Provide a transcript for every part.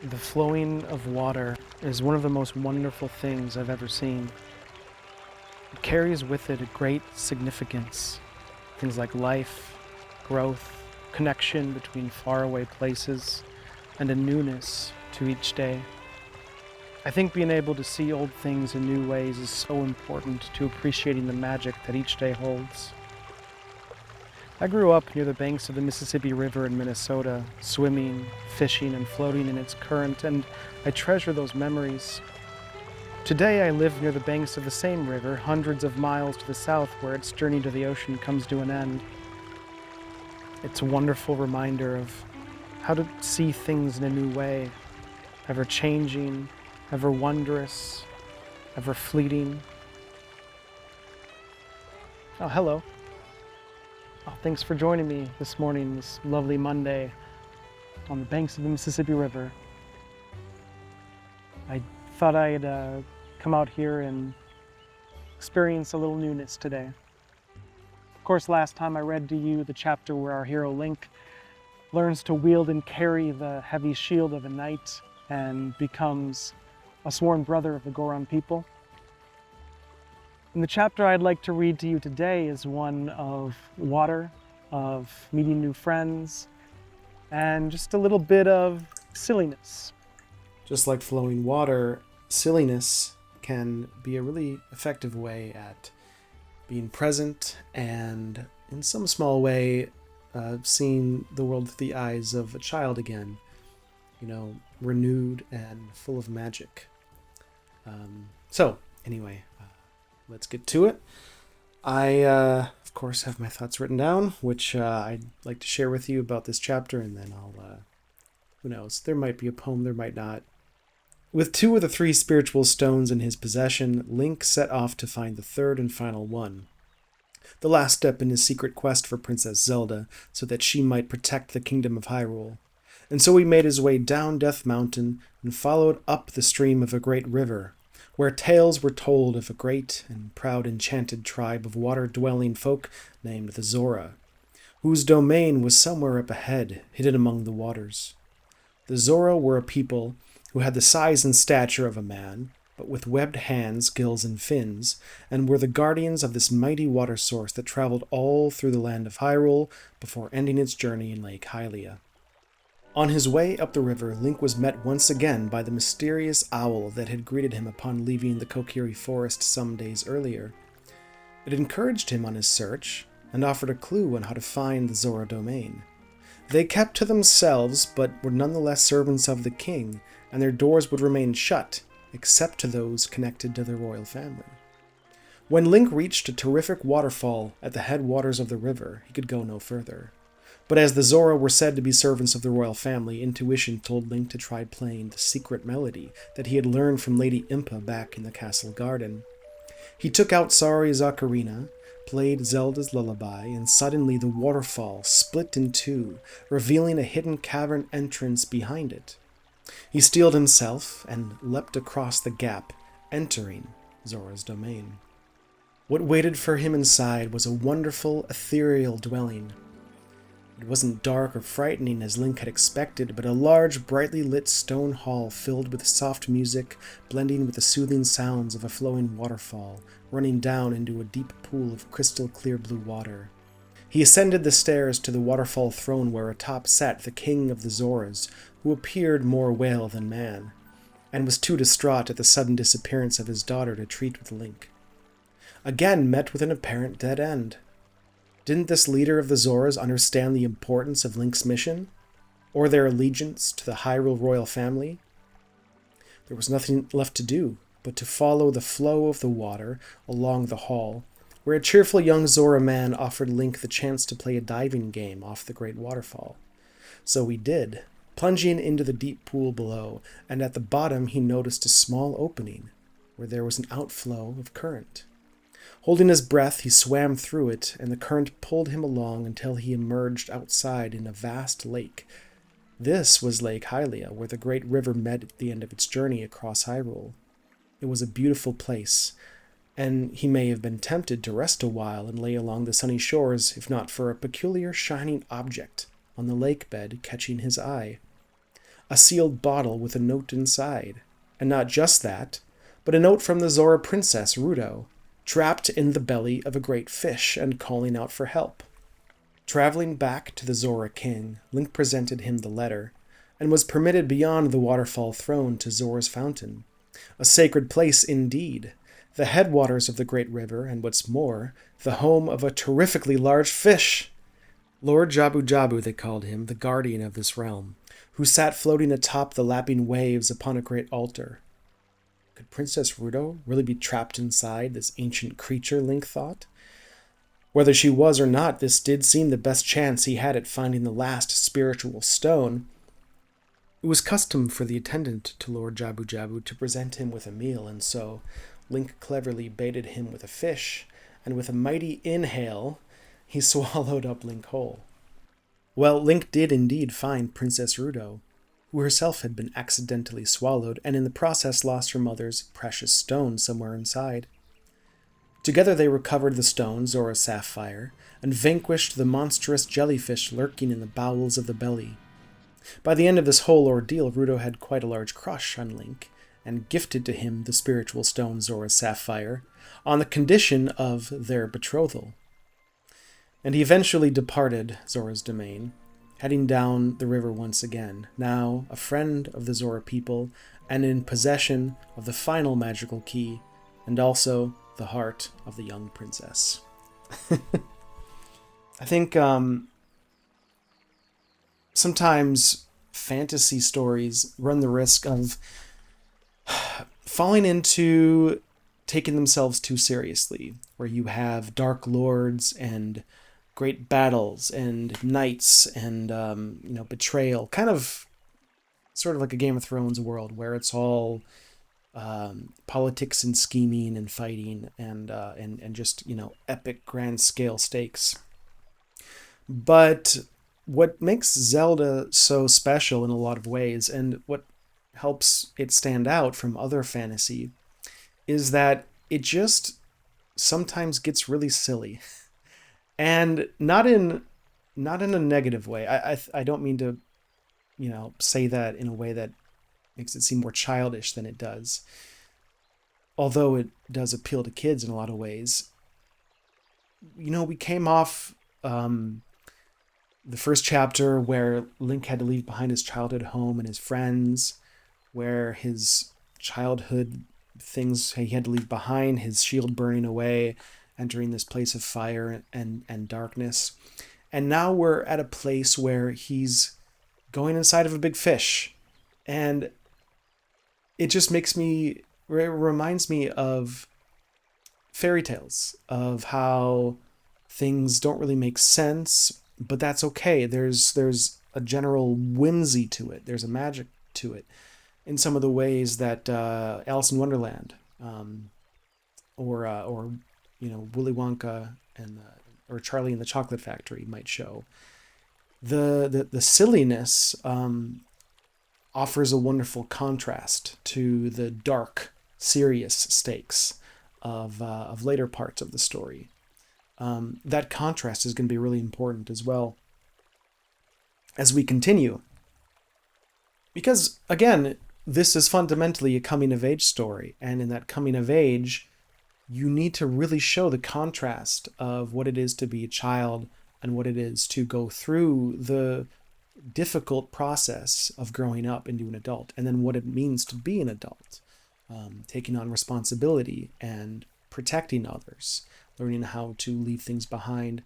The flowing of water is one of the most wonderful things I've ever seen. It carries with it a great significance. Things like life, growth, connection between faraway places, and a newness to each day. I think being able to see old things in new ways is so important to appreciating the magic that each day holds. I grew up near the banks of the Mississippi River in Minnesota, swimming, fishing, and floating in its current, and I treasure those memories. Today I live near the banks of the same river, hundreds of miles to the south, where its journey to the ocean comes to an end. It's a wonderful reminder of how to see things in a new way, ever changing, ever wondrous, ever fleeting. Oh, hello. Oh, thanks for joining me this morning, this lovely Monday, on the banks of the Mississippi River. I thought I'd come out here and experience a little newness today. Of course, last time I read to you the chapter where our hero Link learns to wield and carry the heavy shield of a knight and becomes a sworn brother of the Goron people. And the chapter I'd like to read to you today is one of water, of meeting new friends, and just a little bit of silliness. Just like flowing water, silliness can be a really effective way at being present and, in some small way, seeing the world through the eyes of a child again, renewed and full of magic. Anyway, let's get to it. I, of course, have my thoughts written down, which I'd like to share with you about this chapter, and then I'll, who knows, there might be a poem, there might not. With 2 of the 3 spiritual stones in his possession, Link set off to find the third and final one, the last step in his secret quest for Princess Zelda, so that she might protect the Kingdom of Hyrule. And so he made his way down Death Mountain and followed up the stream of a great river, where tales were told of a great and proud enchanted tribe of water-dwelling folk named the Zora, whose domain was somewhere up ahead, hidden among the waters. The Zora were a people who had the size and stature of a man, but with webbed hands, gills, and fins, and were the guardians of this mighty water source that traveled all through the land of Hyrule before ending its journey in Lake Hylia. On his way up the river, Link was met once again by the mysterious owl that had greeted him upon leaving the Kokiri forest some days earlier. It encouraged him on his search, and offered a clue on how to find the Zora Domain. They kept to themselves, but were nonetheless servants of the king, and their doors would remain shut, except to those connected to the royal family. When Link reached a terrific waterfall at the headwaters of the river, he could go no further. But as the Zora were said to be servants of the royal family, intuition told Link to try playing the secret melody that he had learned from Lady Impa back in the castle garden. He took out Sari's ocarina, played Zelda's lullaby, and suddenly the waterfall split in 2, revealing a hidden cavern entrance behind it. He steeled himself and leapt across the gap, entering Zora's domain. What waited for him inside was a wonderful, ethereal dwelling. It wasn't dark or frightening as Link had expected, but a large, brightly lit stone hall filled with soft music, blending with the soothing sounds of a flowing waterfall, running down into a deep pool of crystal clear blue water. He ascended the stairs to the waterfall throne where atop sat the king of the Zoras, who appeared more whale than man, and was too distraught at the sudden disappearance of his daughter to treat with Link. Again met with an apparent dead end. Didn't this leader of the Zoras understand the importance of Link's mission, or their allegiance to the Hyrule royal family? There was nothing left to do but to follow the flow of the water along the hall, where a cheerful young Zora man offered Link the chance to play a diving game off the great waterfall. So he did, plunging into the deep pool below, and at the bottom he noticed a small opening, where there was an outflow of current. Holding his breath, he swam through it, and the current pulled him along until he emerged outside in a vast lake. This was Lake Hylia, where the great river met at the end of its journey across Hyrule. It was a beautiful place, and he may have been tempted to rest a while and lay along the sunny shores, if not for a peculiar shining object on the lake bed catching his eye. a sealed bottle with a note inside. And not just that, but a note from the Zora princess, Rudo, trapped in the belly of a great fish and calling out for help. Traveling back to the Zora king, Link presented him the letter, and was permitted beyond the waterfall throne to Zora's fountain. A sacred place indeed, the headwaters of the great river, and what's more, the home of a terrifically large fish. Lord Jabu Jabu, they called him, the guardian of this realm, who sat floating atop the lapping waves upon a great altar. Could Princess Rudo really be trapped inside this ancient creature, Link thought? Whether she was or not, this did seem the best chance he had at finding the last spiritual stone. It was custom for the attendant to Lord Jabu Jabu to present him with a meal, and so Link cleverly baited him with a fish, and with a mighty inhale, he swallowed up Link whole. Well, Link did indeed find Princess Rudo, who herself had been accidentally swallowed, and in the process lost her mother's precious stone somewhere inside. Together they recovered the stone, Zora's sapphire, and vanquished the monstrous jellyfish lurking in the bowels of the belly. By the end of this whole ordeal, Rudo had quite a large crush on Link, and gifted to him the spiritual stone Zora's sapphire, on the condition of their betrothal. And he eventually departed Zora's domain, heading down the river once again, now a friend of the Zora people, and in possession of the final magical key, and also the heart of the young princess. I think sometimes fantasy stories run the risk of falling into taking themselves too seriously, where you have dark lords and great battles and knights and betrayal, kind of sort of like a Game of Thrones world where it's all politics and scheming and fighting and just epic grand scale stakes. But what makes Zelda so special in a lot of ways, and what helps it stand out from other fantasy, is that it just sometimes gets really silly. And not in a negative way. I don't mean to, say that in a way that makes it seem more childish than it does. Although it does appeal to kids in a lot of ways. We came off the first chapter where Link had to leave behind his childhood home and his friends, where his childhood things he had to leave behind, his shield burning away, entering this place of fire and darkness. And now we're at a place where he's going inside of a big fish. And it just reminds me of fairy tales, of how things don't really make sense, but that's okay. There's a general whimsy to it. There's a magic to it in some of the ways that Alice in Wonderland or Willy Wonka or Charlie and the Chocolate Factory might show. The silliness offers a wonderful contrast to the dark, serious stakes of later parts of the story. That contrast is going to be really important as well as we continue. Because, again, this is fundamentally a coming-of-age story, and in that coming-of-age, you need to really show the contrast of what it is to be a child and what it is to go through the difficult process of growing up into an adult, and then what it means to be an adult, taking on responsibility and protecting others, learning how to leave things behind,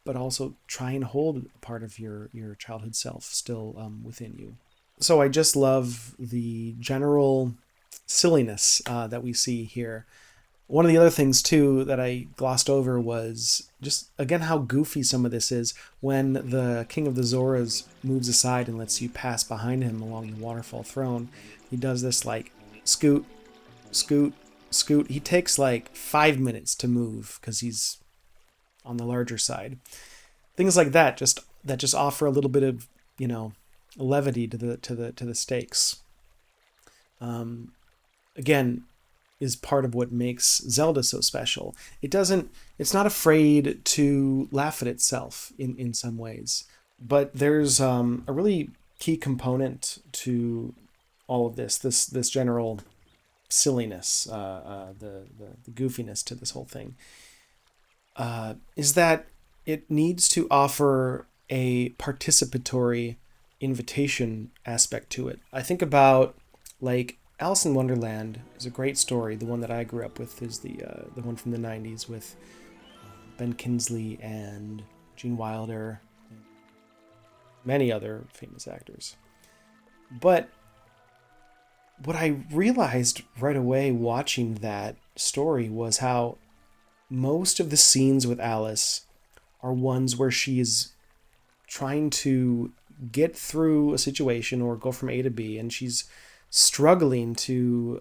but also try and hold part of your childhood self still within you. So I just love the general silliness that we see here. One of the other things, too, that I glossed over was just, again, how goofy some of this is when the King of the Zoras moves aside and lets you pass behind him along the waterfall throne. He does this, scoot, scoot, scoot. He takes, 5 minutes to move because he's on the larger side. Things like that just offer a little bit of, levity to the stakes. Again, is part of what makes Zelda so special. It's not afraid to laugh at itself in some ways, but there's a really key component to all of this general silliness, the goofiness to this whole thing, is that it needs to offer a participatory invitation aspect to it. I think about, like, Alice in Wonderland is a great story. The one that I grew up with is the one from the 90s with Ben Kingsley and Gene Wilder, and many other famous actors. But what I realized right away watching that story was how most of the scenes with Alice are ones where she is trying to get through a situation or go from A to B, and she's struggling to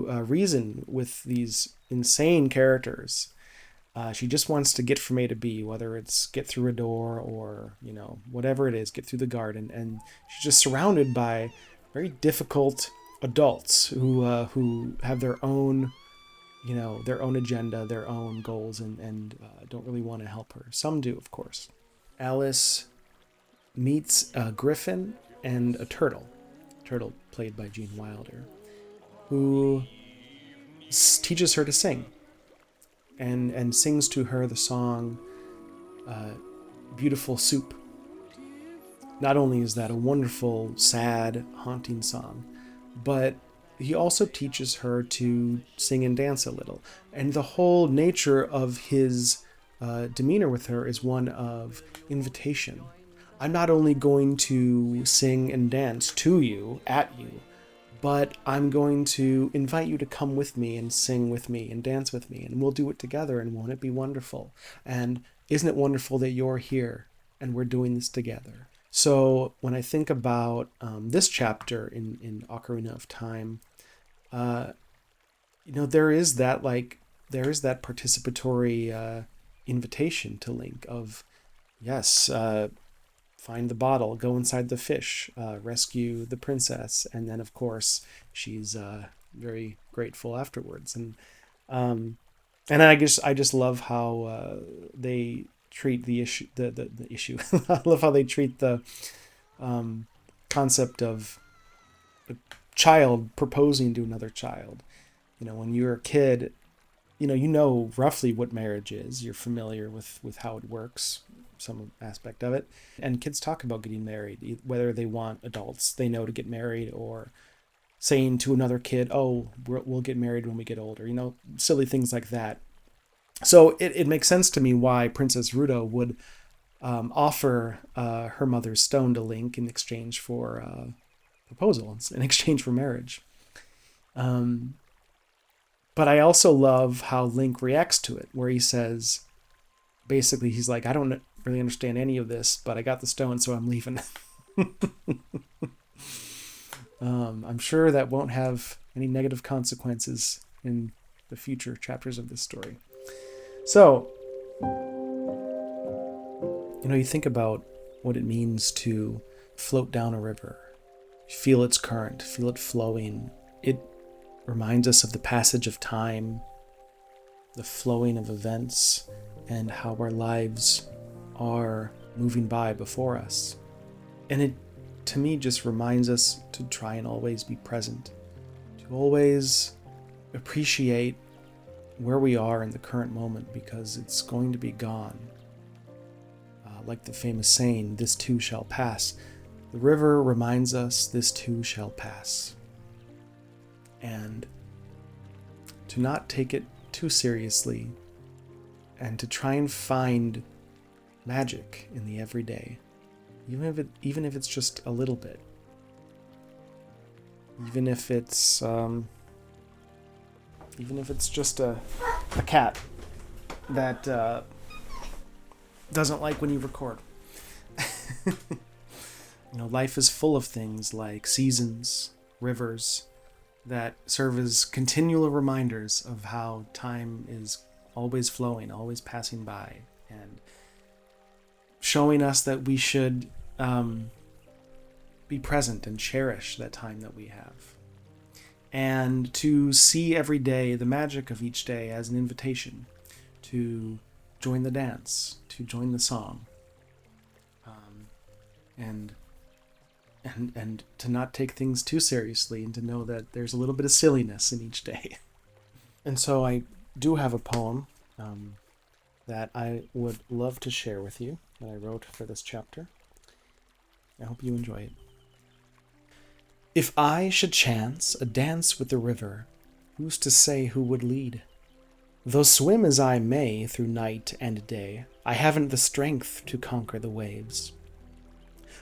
reason with these insane characters. She just wants to get from A to B, whether it's get through a door or, whatever it is, get through the garden. And she's just surrounded by very difficult adults who have their own, their own agenda, their own goals, and don't really want to help her. Some do, of course. Alice meets a griffin and a turtle played by Gene Wilder, who teaches her to sing and sings to her the song Beautiful Soup. Not only is that a wonderful, sad, haunting song, but he also teaches her to sing and dance a little. And the whole nature of his demeanor with her is one of invitation. I'm not only going to sing and dance to you, at you, but I'm going to invite you to come with me and sing with me and dance with me, and we'll do it together, and won't it be wonderful? And isn't it wonderful that you're here and we're doing this together? So when I think about this chapter in Ocarina of Time, there is that participatory invitation to Link of, yes, find the bottle, go inside the fish, rescue the princess, and then of course she's very grateful afterwards. And I just love how they treat the issue. The issue. I love how they treat the concept of a child proposing to another child. When you're a kid, you know roughly what marriage is. You're familiar with how it works, some aspect of it. And kids talk about getting married, whether they want adults they know to get married, or saying to another kid, oh, we'll get married when we get older, silly things like that. So it makes sense to me why Princess Ruto would offer her mother's stone to Link in exchange for proposal, in exchange for marriage. But I also love how Link reacts to it, where he says, basically, he's like, I don't really understand any of this, but I got the stone, so I'm leaving. I'm sure that won't have any negative consequences in the future chapters of this story. So, you think about what it means to float down a river, feel its current, feel it flowing. It reminds us of the passage of time, the flowing of events, and how our lives are moving by before us. And it, to me, just reminds us to try and always be present, to always appreciate where we are in the current moment, because it's going to be gone. Like the famous saying, this too shall pass. The river reminds us this too shall pass. And to not take it too seriously, and to try and find magic in the everyday, even if it's just a little bit, even if it's just a cat that doesn't like when you record. Life is full of things like seasons, rivers, that serve as continual reminders of how time is always flowing, always passing by, and showing us that we should be present and cherish that time that we have. And to see every day the magic of each day as an invitation to join the dance, to join the song, and to not take things too seriously, and to know that there's a little bit of silliness in each day. And so I do have a poem that I would love to share with you that I wrote for this chapter. I hope you enjoy it. If I should chance a dance with the river, who's to say who would lead? Though swim as I may through night and day, I haven't the strength to conquer the waves.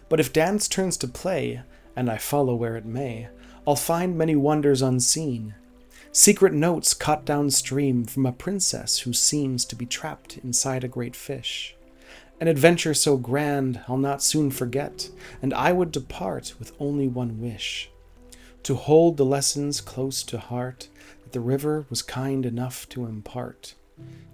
But if dance turns to play, and I follow where it may, I'll find many wonders unseen, secret notes caught downstream from a princess who seems to be trapped inside a great fish. An adventure so grand I'll not soon forget, and I would depart with only one wish, to hold the lessons close to heart that the river was kind enough to impart,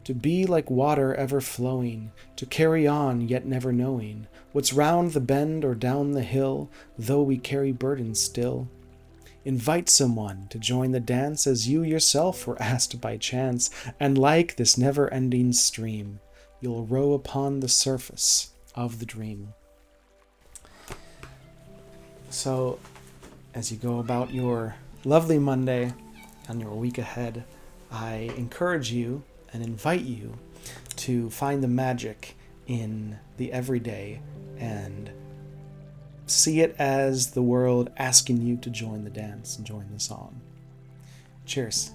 to be like water ever flowing, to carry on yet never knowing what's round the bend or down the hill, though we carry burdens still. Invite someone to join the dance as you yourself were asked by chance, and like this never-ending stream, you'll row upon the surface of the dream. So, as you go about your lovely Monday and your week ahead, I encourage you and invite you to find the magic in the everyday and see it as the world asking you to join the dance and join the song. Cheers.